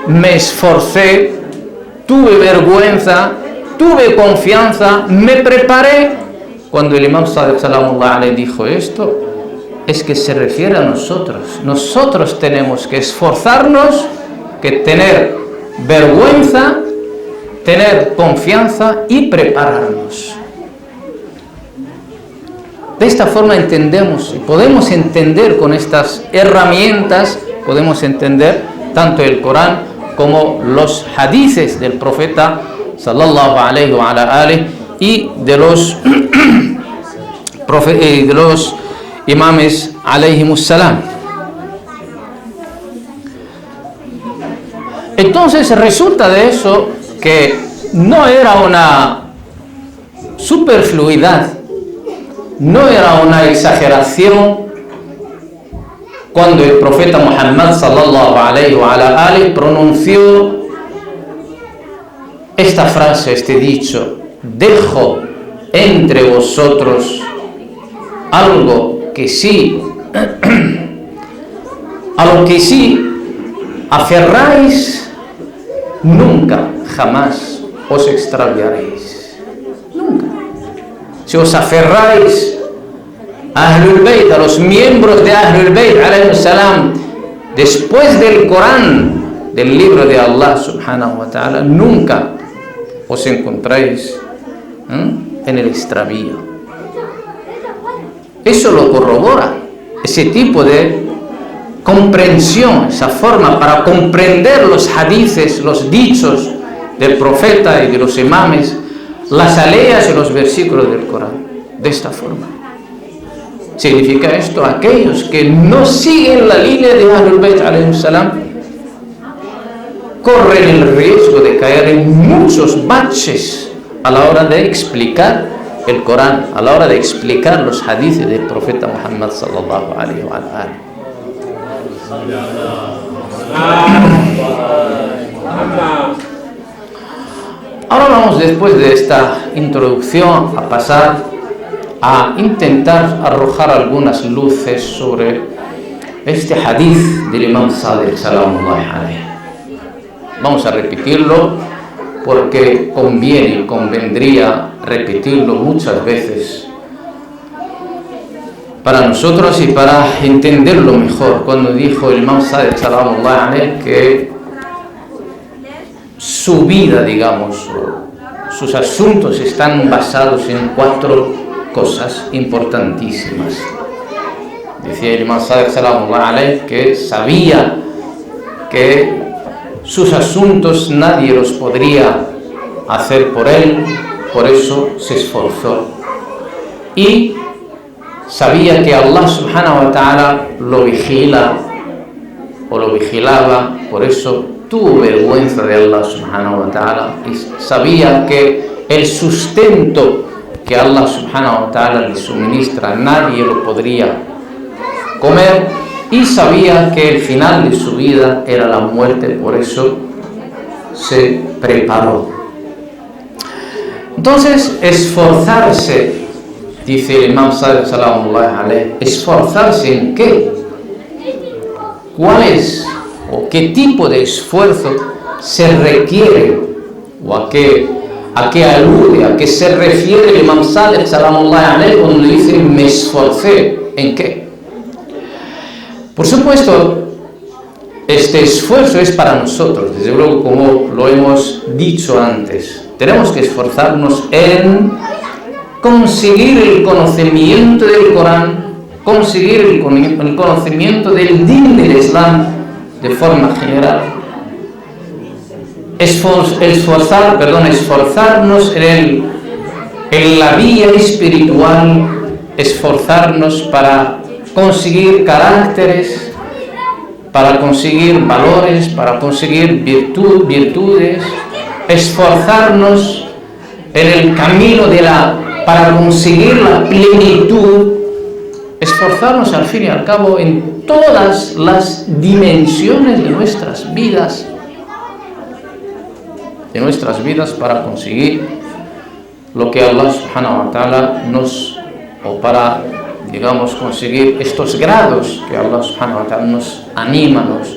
Me esforcé, tuve vergüenza, tuve confianza, me preparé. Cuando el Imam Sadiq Salamullah alayhi dijo esto, es que se refiere a nosotros. Nosotros tenemos que esforzarnos, que tener vergüenza, tener confianza y prepararnos. De esta forma entendemos y podemos entender con estas herramientas, podemos entender tanto el Corán como los hadices del profeta sallallahu alayhi wa ala alihi y de los imames alayhimus salam. Entonces resulta de eso que no era una superfluidad, no era una exageración cuando el profeta Muhammad sallallahu alayhi wa ala alihi pronunció esta frase, este dicho: dejo entre vosotros algo que sí, a lo que sí aferráis, nunca, jamás os extraviaréis. Nunca. Si os aferráis a Ahlul Bayt, a los miembros de Ahlul Bayt alayhimus salam, después del Corán, del libro de Allah subhanahu wa ta'ala, nunca os encontráis en el extravío. Eso lo corrobora, ese tipo de comprensión, esa forma para comprender los hadices, los dichos del profeta y de los imames, las aleas y los versículos del Corán. De esta forma. Significa esto, aquellos que no siguen la línea de Ahlul Bayt alayhimus salam corren el riesgo de caer en muchos baches a la hora de explicar el Corán, a la hora de explicar los hadices del profeta Muhammad sallallahu alayhi wa alihi. Ahora vamos, después de esta introducción, a pasar a intentar arrojar algunas luces sobre este hadith del Imam Sadiq Salamullah alayhi. Vamos a repetirlo porque conviene y convendría repetirlo muchas veces para nosotros y para entenderlo mejor. Cuando dijo el Imam Sadiq Salamullah alayhi que su vida, digamos, sus asuntos están basados en 4 cosas importantísimas. Decía el Imam Sadiq Salamullah alayhi que sabía que sus asuntos nadie los podría hacer por él, por eso se esforzó. Y sabía que Allah subhanahu wa ta'ala lo vigila o lo vigilaba, por eso tuvo vergüenza de Allah subhanahu wa ta'ala y sabía que el sustento que Allah subhanahu wa ta'ala le suministra nadie lo podría comer, y sabía que el final de su vida era la muerte, por eso se preparó. Entonces, esforzarse, dice el Imam Sadiq Salamullah alayhi, ¿esforzarse en qué? ¿Cuál es o qué tipo de esfuerzo se requiere? ¿O a qué alude, a qué se refiere el Imam Sadiq Salamullah alayhi cuando dice me esforcé? ¿En qué? Por supuesto, este esfuerzo es para nosotros, desde luego, como lo hemos dicho antes. Tenemos que esforzarnos en conseguir el conocimiento del Corán, conseguir el conocimiento del din del Islam de forma general. Esforzarnos en la vía espiritual, esforzarnos para conseguir caracteres, para conseguir valores, para conseguir virtudes, esforzarnos en el camino para conseguir la plenitud, esforzarnos al fin y al cabo en todas las dimensiones de nuestras vidas, para conseguir lo que Allah subhanahu wa ta'ala para digamos, conseguir estos grados que Allah subhanahu wa ta'ala nos anima, nos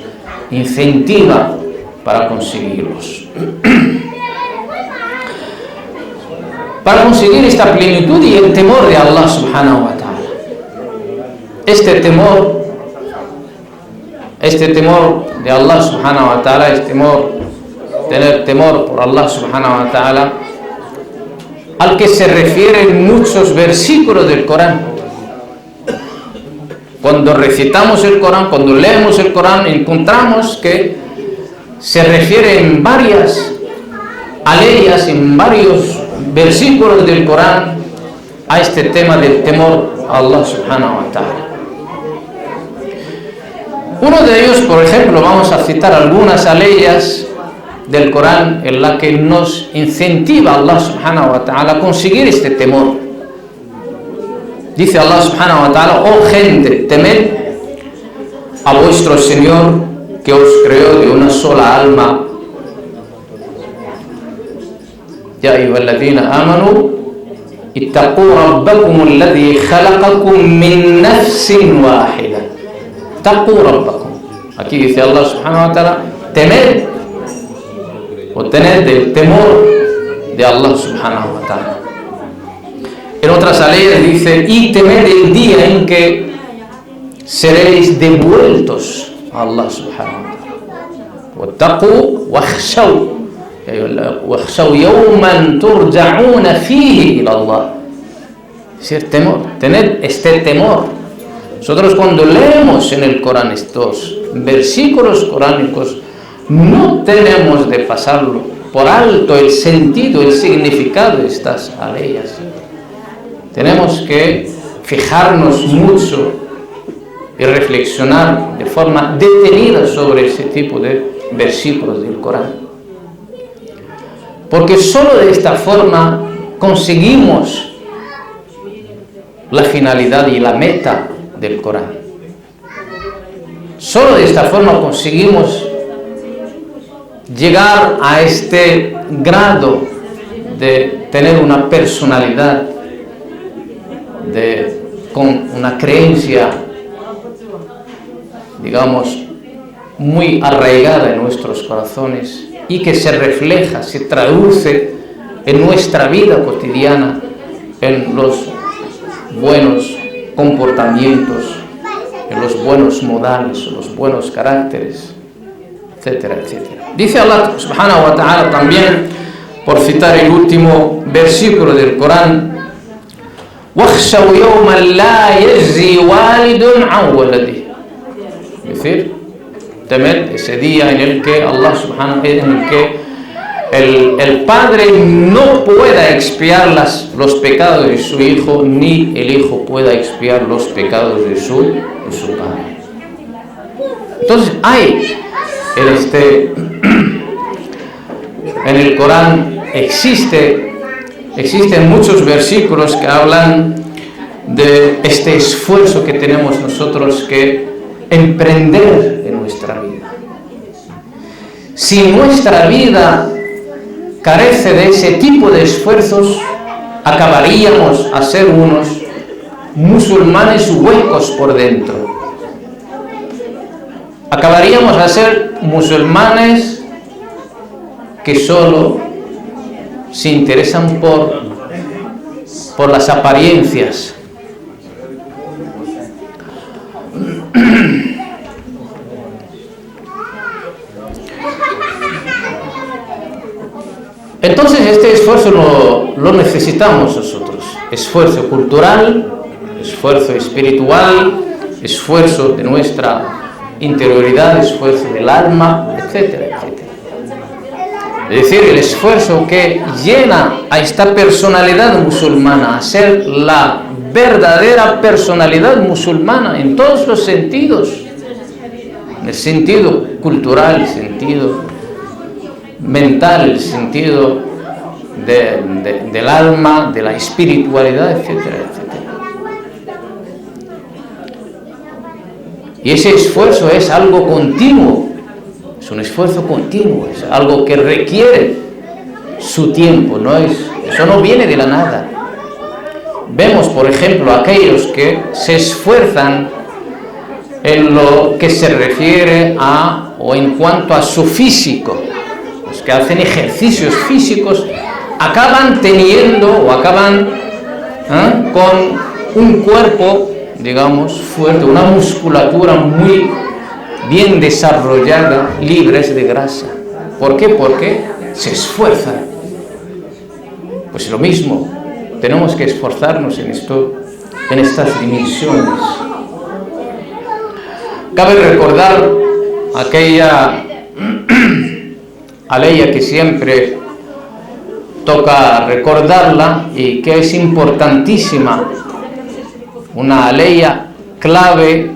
incentiva para conseguirlos. Para conseguir esta plenitud y el temor de Allah subhanahu wa ta'ala. Este temor de Allah subhanahu wa ta'ala, tener temor por Allah subhanahu wa ta'ala, al que se refieren muchos versículos del Corán. Cuando recitamos el Corán, cuando leemos el Corán, encontramos que se refiere en varias aleyas, en varios versículos del Corán, a este tema del temor a Allah subhanahu wa ta'ala. Uno de ellos, por ejemplo, vamos a citar algunas aleyas del Corán en la que nos incentiva Allah subhanahu wa ta'ala a conseguir este temor. Dice Allah subhanahu wa ta'ala: oh gente, temed a vuestro Señor que os creó de una sola alma. Ya ayyuhalladhina amanu ittaqu rabbakum alladhi khalaqakum min nafsin wahida. Ittaqu rabbakum. Aquí dice Allah subhanahu wa ta'ala: temed o tened el temor de Allah subhanahu wa ta'ala. En otras aleyas dice: y temed el día en que seréis devueltos a Allah subhanahu wa ta'ala. Wattaqu wakhshaw yawman turja'una fihi ila Allah. Es el temor, tened este temor. Nosotros cuando leemos en el Corán estos versículos coránicos, no tenemos de pasarlo por alto el sentido, el significado de estas aleyas. Tenemos que fijarnos mucho y reflexionar de forma detenida sobre ese tipo de versículos del Corán. Porque solo de esta forma conseguimos la finalidad y la meta del Corán. Solo de esta forma conseguimos llegar a este grado de tener una personalidad, con una creencia, digamos, muy arraigada en nuestros corazones y que se refleja, se traduce en nuestra vida cotidiana, en los buenos comportamientos, en los buenos modales, en los buenos caracteres, etcétera, etcétera. Dice Allah subhanahu wa ta'ala también, por citar el último versículo del Corán: وَاخْشَوْا يَوْمًا لَا يَجْزِي وَالِدٌ عَنْ وَلَدِهِ. Es decir, temed ese día en el que Allah subhanahu, en el que el padre no pueda expiar los pecados de su hijo, ni el hijo pueda expiar los pecados de su padre. Entonces hay en el Corán existen muchos versículos que hablan de este esfuerzo que tenemos nosotros que emprender en nuestra vida. Si nuestra vida carece de ese tipo de esfuerzos, acabaríamos a ser unos musulmanes huecos por dentro. Acabaríamos a ser musulmanes que solo se interesan por las apariencias. Entonces este esfuerzo lo necesitamos nosotros. Esfuerzo cultural, esfuerzo espiritual, esfuerzo de nuestra interioridad, esfuerzo del alma, etcétera, etcétera. Es decir, el esfuerzo que llena a esta personalidad musulmana a ser la verdadera personalidad musulmana en todos los sentidos, en el sentido cultural, el sentido mental, el sentido del alma, de la espiritualidad, etcétera, etcétera. Y ese esfuerzo es algo continuo, es un esfuerzo continuo, es algo que requiere su tiempo, eso no viene de la nada, vemos, por ejemplo, aquellos que se esfuerzan en lo que se refiere a o en cuanto a su físico, los que hacen ejercicios físicos, acaban teniendo o acaban con un cuerpo, digamos, fuerte, una musculatura muy bien desarrollada, libres de grasa. ¿Por qué? Porque se esfuerzan. Pues lo mismo, tenemos que esforzarnos en estas dimensiones. Cabe recordar aquella aleya que siempre toca recordarla y que es importantísima, una aleya clave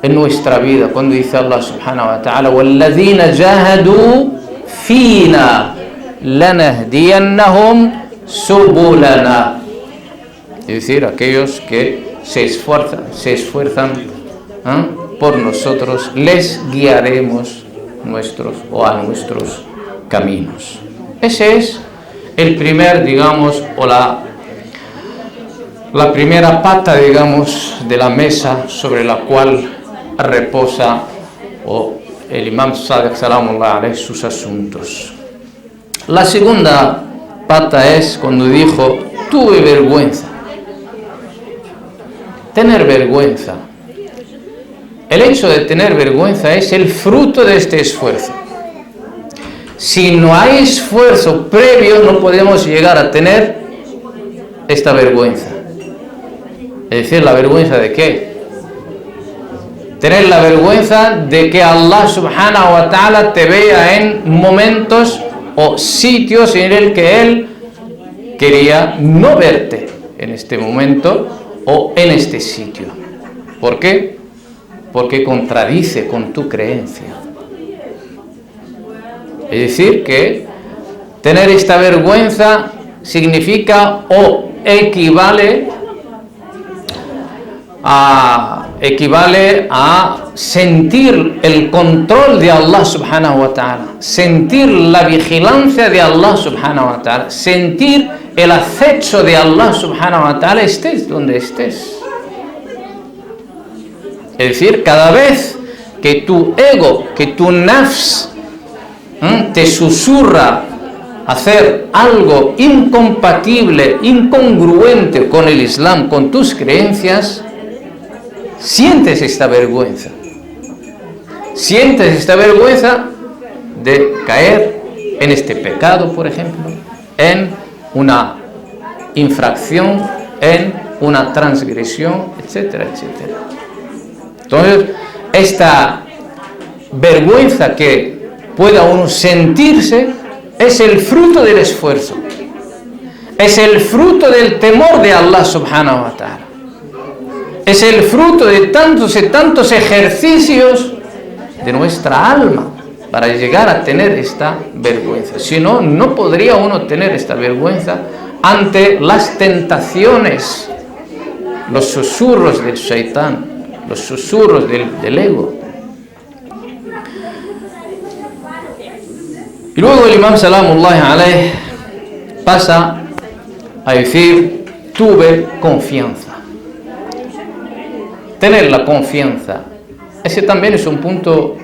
en nuestra vida, cuando dice Allah subhanahu wa ta'ala: وَالَّذِينَ جَاهَدُوا فِينَا لَنَهْدِيَنَّهُمْ سُبُلَنَا. Es decir, aquellos que se esfuerzan por nosotros, les guiaremos a nuestros caminos. Ese es el primer, digamos, o la primera pata, digamos, de la mesa sobre la cual reposa el Imam Sadiq salamullah alayhi sus asuntos. La segunda pata es cuando dijo: tuve vergüenza. Tener vergüenza. El hecho de tener vergüenza es el fruto de este esfuerzo. Si no hay esfuerzo previo, no podemos llegar a tener esta vergüenza. Es decir, ¿la vergüenza de qué? Tener la vergüenza de que Allah subhanahu wa ta'ala te vea en momentos o sitios en el que Él quería no verte en este momento o en este sitio. ¿Por qué? Porque contradice con tu creencia. Es decir, que tener esta vergüenza significa o equivale a sentir el control de Allah subhanahu wa ta'ala, sentir la vigilancia de Allah subhanahu wa ta'ala, sentir el acecho de Allah subhanahu wa ta'ala, estés donde estés. Es decir, cada vez que tu ego, que tu nafs te susurra hacer algo incompatible, incongruente con el Islam, con tus creencias, sientes esta vergüenza. Sientes esta vergüenza de caer en este pecado, por ejemplo, en una infracción, en una transgresión, etcétera, etcétera. Entonces, esta vergüenza que pueda uno sentirse es el fruto del esfuerzo, es el fruto del temor de Allah subhanahu wa ta'ala, es el fruto de tantos y tantos ejercicios de nuestra alma para llegar a tener esta vergüenza. Si no, no podría uno tener esta vergüenza ante las tentaciones, los susurros del shaitán, los susurros del ego. Y luego el Imam Salamullah alayhi pasa a decir: tuve confianza. Tener la confianza, ese también es un punto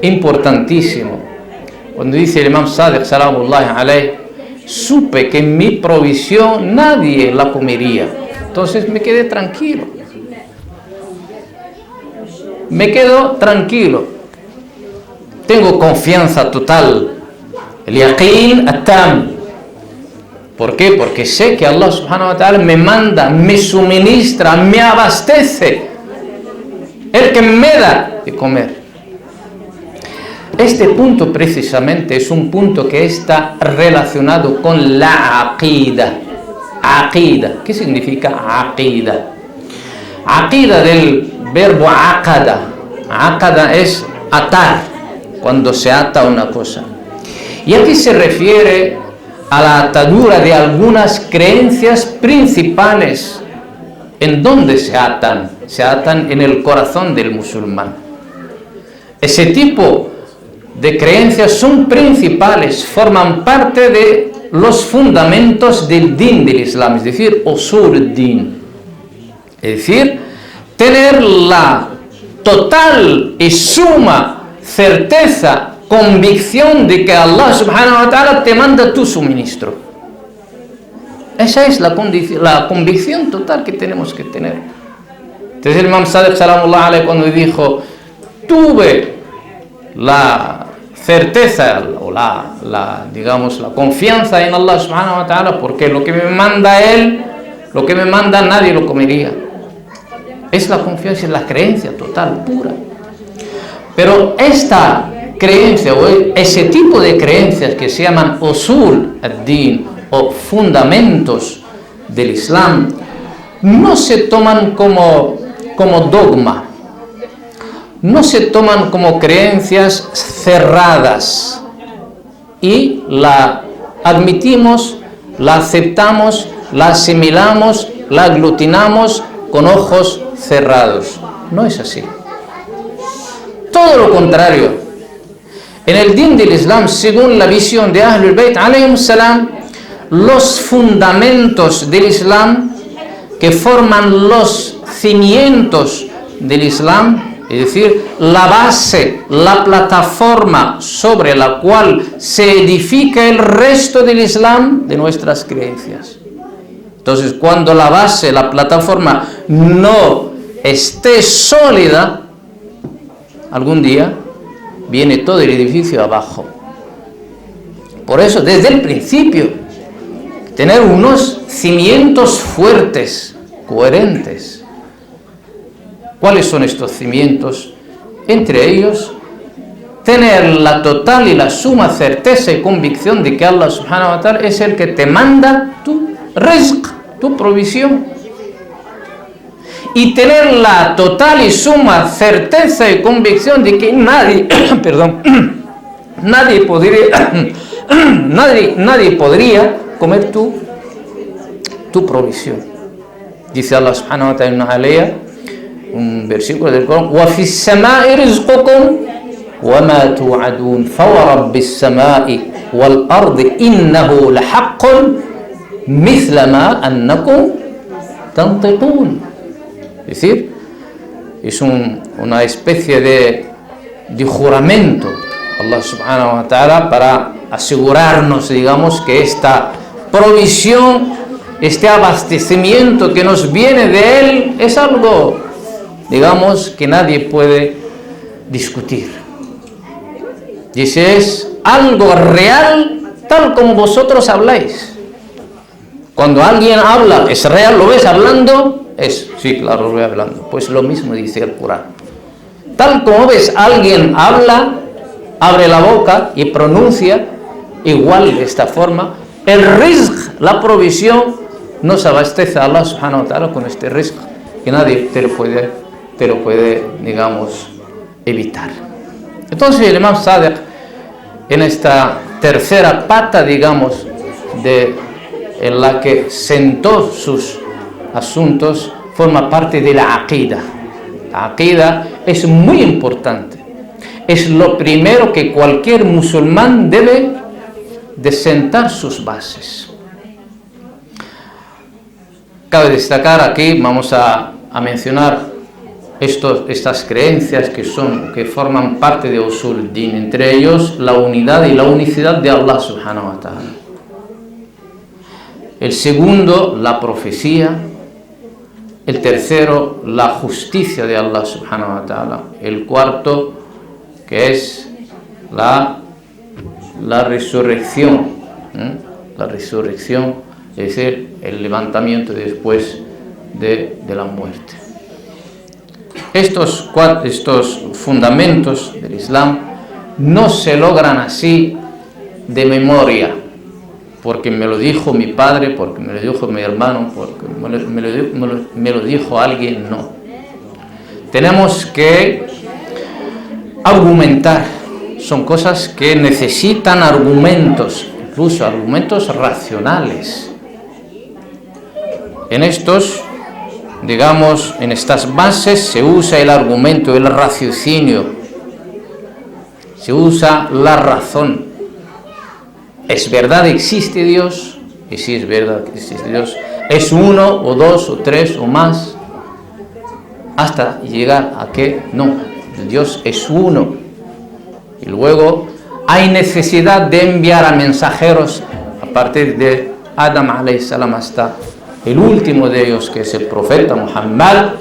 importantísimo. Cuando dice el Imam Sadiq Salamullah alayhi: supe que mi provisión nadie la comería, entonces me quedé tranquilo. Me quedo tranquilo. Tengo confianza total. El yaqeen at-tam. ¿Por qué? Porque sé que Allah subhanahu wa ta'ala me manda, me suministra, me abastece. El que me da de comer. Este punto precisamente es un punto que está relacionado con la aqida. Aqida. ¿Qué significa aqida? Aqida del verbo aqada. Aqada es atar, cuando se ata una cosa. Y aquí se refiere a la atadura de algunas creencias principales. ¿En dónde se atan? Se atan en el corazón del musulmán. Ese tipo de creencias son principales, forman parte de los fundamentos del din del Islam, es decir, usul al-din. Es decir, tener la total y suma certeza, convicción de que Allah subhanahu wa ta'ala te manda tu suministro. Esa es la convicción total que tenemos que tener. Entonces el Imam Sadiq salamullah alayhi, cuando dijo, tuve la certeza o digamos, la confianza en Allah subhanahu wa ta'ala, porque lo que me manda Él, lo que me manda nadie lo comería. Es la confianza, es la creencia total, pura. Pero esta creencia o ese tipo de creencias que se llaman usul ad-din o fundamentos del Islam no se toman como dogma, no se toman como creencias cerradas y la admitimos, la aceptamos, la asimilamos, la aglutinamos con ojos cerrados. No es así. Todo lo contrario. En el din del Islam, según la visión de Ahlul Bayt alayhim salam, los fundamentos del Islam que forman los cimientos del Islam, es decir, la base, la plataforma sobre la cual se edifica el resto del Islam, de nuestras creencias. Entonces, cuando la base, la plataforma no esté sólida, algún día viene todo el edificio abajo. Por eso, desde el principio, tener unos cimientos fuertes, coherentes. ¿Cuáles son estos cimientos? Entre ellos, tener la total y la suma certeza y convicción de que Allah subhanahu wa ta'ala es el que te manda tu rizq, tu provisión. Y tener la total y suma certeza y convicción de que nadie, nadie podría comer tu provisión. Dice Allah subhanahu wa ta'ala en una alea, un versículo del Corán: وَفِي السَّمَاءِ رِزْقُكُمْ وَمَا تُوعَدُونَ فَوَرَبِّ السَّمَاءِ وَالْأَرْضِ إِنَّهُ لَحَقٌّ مِثْلَ مَا أَنَّكُمْ تَنْطِقُونَ. Es decir, es una especie de juramento Allah subhanahu wa ta'ala para asegurarnos, digamos, que esta provisión, este abastecimiento que nos viene de Él es algo, digamos, que nadie puede discutir. Dice, es algo real tal como vosotros habláis. Cuando alguien habla, ¿es real? ¿Lo ves hablando? Sí, claro, lo voy hablando. Pues lo mismo dice el Corán. Tal como ves, alguien habla, abre la boca y pronuncia, igual de esta forma, el rizq, la provisión, nos abastece a Allah subhanahu wa ta'ala con este rizq, que nadie te lo puede, digamos, evitar. Entonces el Imam Sadiq, en esta tercera pata, digamos, en la que sentó sus asuntos, forma parte de la aqida. La aqida es muy importante. Es lo primero que cualquier musulmán debe de sentar sus bases. Cabe destacar aquí, vamos a mencionar estas creencias que forman parte de usul al-din, entre ellos la unidad y la unicidad de Allah subhanahu wa ta'ala. El segundo, la profecía. El tercero, la justicia de Allah subhanahu wa ta'ala. El cuarto, que es la resurrección. La resurrección, es decir, el levantamiento después de la muerte. Estos fundamentos del Islam no se logran así de memoria, porque me lo dijo mi padre, porque me lo dijo mi hermano, porque me lo dijo alguien, no. Tenemos que argumentar, son cosas que necesitan argumentos, incluso argumentos racionales. En estos, digamos, en estas bases se usa el argumento, el raciocinio, se usa la razón. ¿Es verdad existe Dios? Y si es verdad que existe Dios, ¿es uno o dos o tres o más? Hasta llegar a que no, Dios es uno. Y luego hay necesidad de enviar a mensajeros a partir de Adam alayhi salam hasta el último de ellos, que es el profeta Muhammad,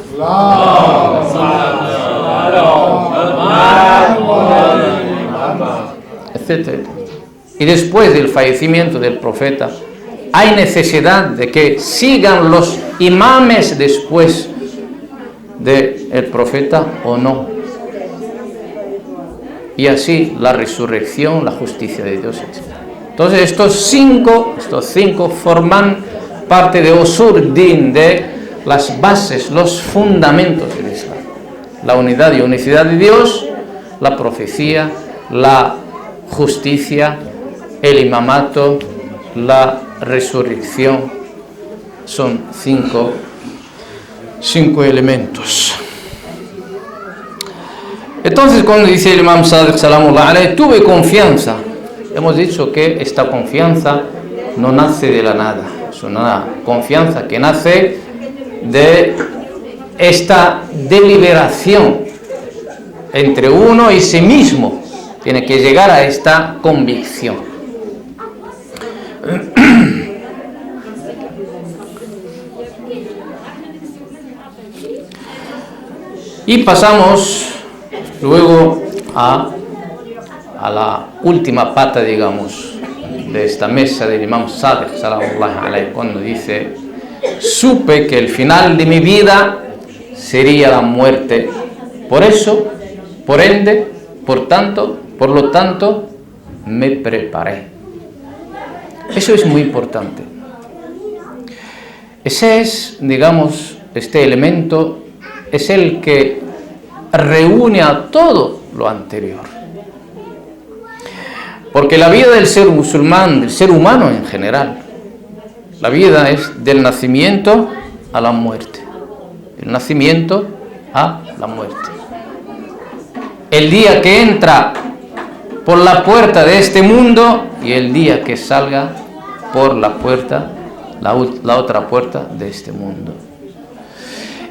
etc. Y después del fallecimiento del profeta hay necesidad de que sigan los imames después del profeta o no. Y así la resurrección, la justicia de Dios, etc. Entonces estos cinco forman parte de Usur Din, de las bases, los fundamentos del Islam. La unidad y unicidad de Dios, la profecía, la justicia, el imamato, la resurrección. Son cinco elementos. Entonces, cuando dice el Imam Sadiq Salamullah alayhi, tuve confianza. Hemos dicho que esta confianza no nace de la nada. Es una confianza que nace de esta deliberación entre uno y sí mismo. Tiene que llegar a esta convicción. Y pasamos luego a la última pata, digamos, de esta mesa del Imam Sadiq Salamullah alayhi, cuando dice: supe que el final de mi vida sería la muerte. Por eso, por ende, por lo tanto, me preparé. Eso es muy importante. Ese es, digamos, este elemento es el que reúne a todo lo anterior. Porque la vida del ser musulmán, del ser humano en general, la vida es del nacimiento a la muerte. El nacimiento a la muerte. El día que entra por la puerta de este mundo y el día que salga por la puerta, la otra puerta de este mundo.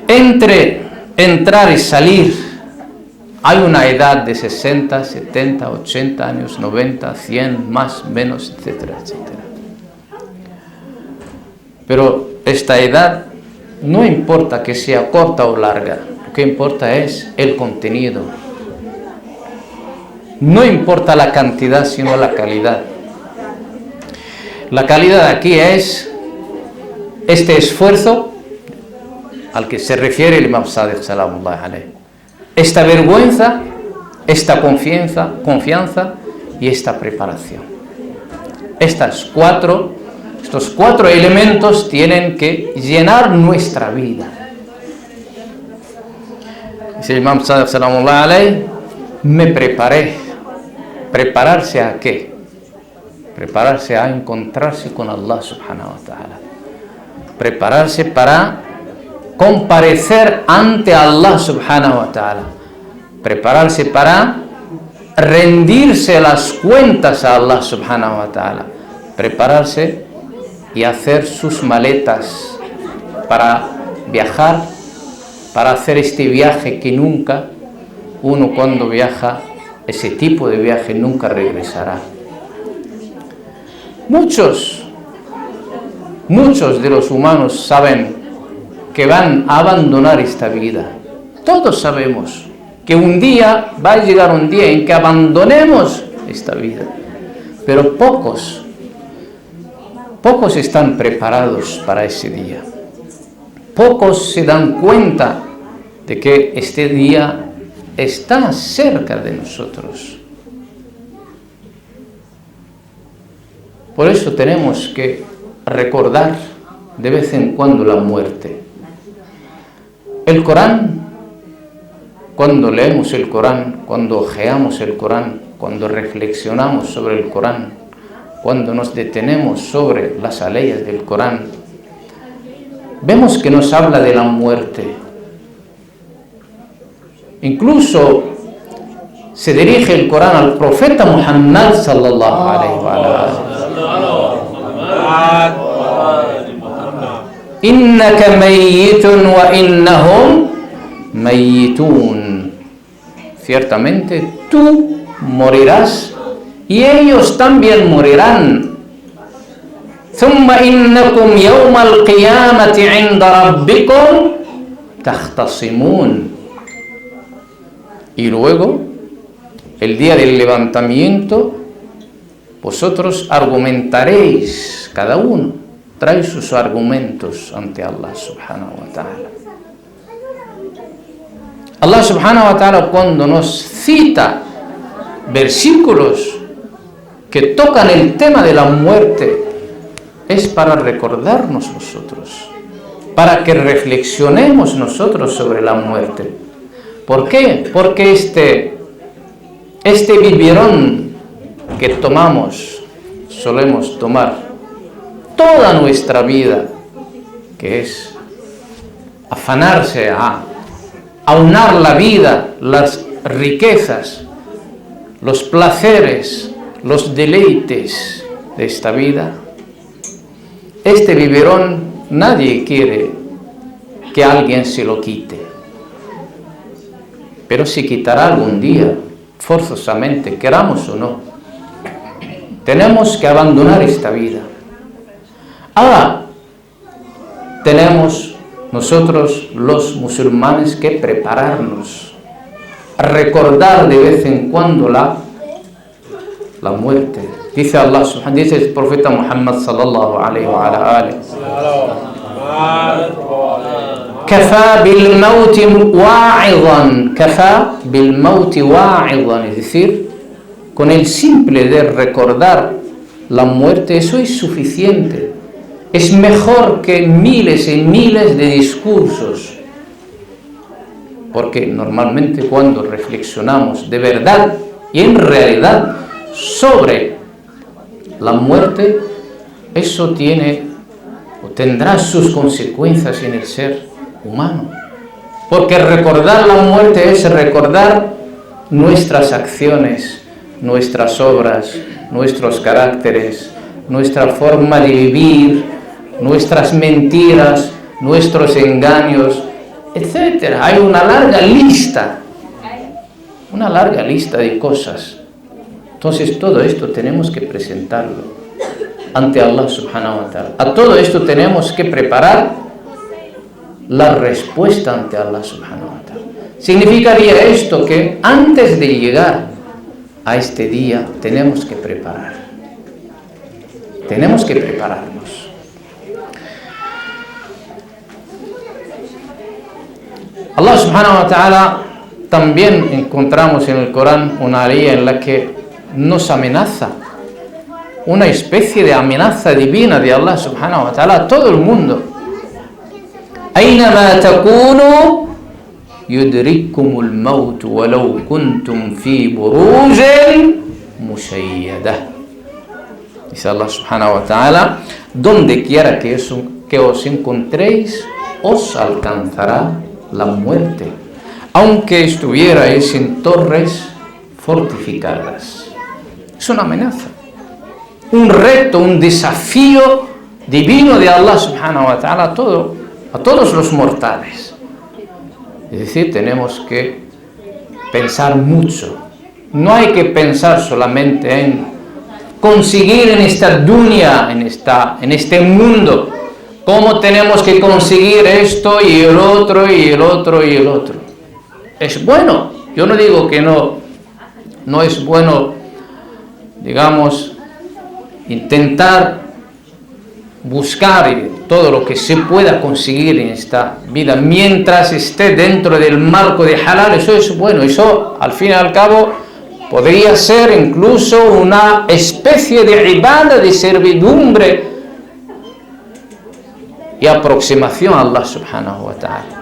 Entre entrar y salir hay una edad de 60, 70, 80 años, 90, 100, más, menos, etcétera, etcétera. Pero esta edad no importa que sea corta o larga, lo que importa es el contenido. No importa la cantidad, sino la calidad. La calidad aquí es este esfuerzo al que se refiere el Imam Sadiq Salamullah alayhi. Esta vergüenza, esta confianza y esta preparación. Estos cuatro elementos tienen que llenar nuestra vida. Dice el Imam Sadiq Salamullah alayhi: me preparé. ¿Prepararse a qué? Prepararse a encontrarse con Allah subhanahu wa ta'ala. Prepararse para comparecer ante Allah subhanahu wa ta'ala. Prepararse para rendirse las cuentas a Allah subhanahu wa ta'ala. Prepararse y hacer sus maletas para viajar, para hacer este viaje que nunca, uno cuando viaja, ese tipo de viaje nunca regresará. Muchos de los humanos saben que van a abandonar esta vida. Todos sabemos que un día va a llegar un día en que abandonemos esta vida. Pero pocos están preparados para ese día. Pocos se dan cuenta de que este día está cerca de nosotros. Por eso tenemos que recordar de vez en cuando la muerte. El Corán, cuando leemos el Corán, cuando ojeamos el Corán, cuando reflexionamos sobre el Corán, cuando nos detenemos sobre las leyes del Corán, vemos que nos habla de la muerte. Incluso se dirige el Corán al profeta Muhammad sallallahu alaihi wa sallam. Innaka mayyitun wa innahum mayyitun. Ciertamente tú morirás y ellos también morirán. Thumma innakum yawmal qiyamati 'inda rabbikum tahtasimun. Y luego, el día del levantamiento, vosotros argumentaréis, cada uno trae sus argumentos ante Allah subhanahu wa ta'ala. Allah subhanahu wa ta'ala, cuando nos cita versículos que tocan el tema de la muerte, es para recordarnos nosotros, para que reflexionemos nosotros sobre la muerte. ¿Por qué? Porque este biberón que solemos tomar toda nuestra vida, que es afanarse a aunar la vida, las riquezas, los placeres, los deleites de esta vida. Este biberón nadie quiere que alguien se lo quite, pero se quitará algún día, forzosamente, queramos o no. Tenemos que abandonar esta vida. Ahora, tenemos nosotros los musulmanes que prepararnos, a recordar de vez en cuando la muerte. Dice Allah, dice el profeta Muhammad sallallahu alayhi wa ala alihi: Kafá bil mauti wa'idhan, kafá bil mauti wa'idhan, es decir, con el simple de recordar la muerte, eso es suficiente. Es mejor que miles y miles de discursos, porque normalmente cuando reflexionamos de verdad y en realidad sobre la muerte, eso tiene o tendrá sus consecuencias en el ser humano, porque recordar la muerte es recordar nuestras acciones, nuestras obras, nuestros caracteres, nuestra forma de vivir, nuestras mentiras, nuestros engaños, etc. Hay una larga lista de cosas. Entonces todo esto tenemos que presentarlo ante Allah subhanahu wa ta'ala. A todo esto tenemos que preparar la respuesta ante Allah subhanahu wa ta'ala. Significaría esto que antes de llegar a este día tenemos que prepararnos. Allah subhanahu wa ta'ala también encontramos en el Corán una ley en la que nos amenaza, una especie de amenaza divina de Allah subhanahu wa ta'ala a todo el mundo. Aynama takunu yudrikkumul maut walau kuntum fi burujin mushayyada. Dice Allah subhanahu wa ta'ala: donde quiera que os encontréis, os alcanzará la muerte, aunque estuvierais en torres fortificadas. Es una amenaza, un reto, un desafío divino de Allah subhanahu wa ta'ala a todos los mortales. Es decir, tenemos que pensar mucho. No hay que pensar solamente en conseguir en esta dunya, en este mundo, cómo tenemos que conseguir esto y el otro y el otro y el otro. Es bueno, yo no digo que no es bueno, digamos, intentar buscar todo lo que se pueda conseguir en esta vida mientras esté dentro del marco de halal. Eso es bueno, eso al fin y al cabo podría ser incluso una especie de ibada, de servidumbre y aproximación a Allah subhanahu wa ta'ala.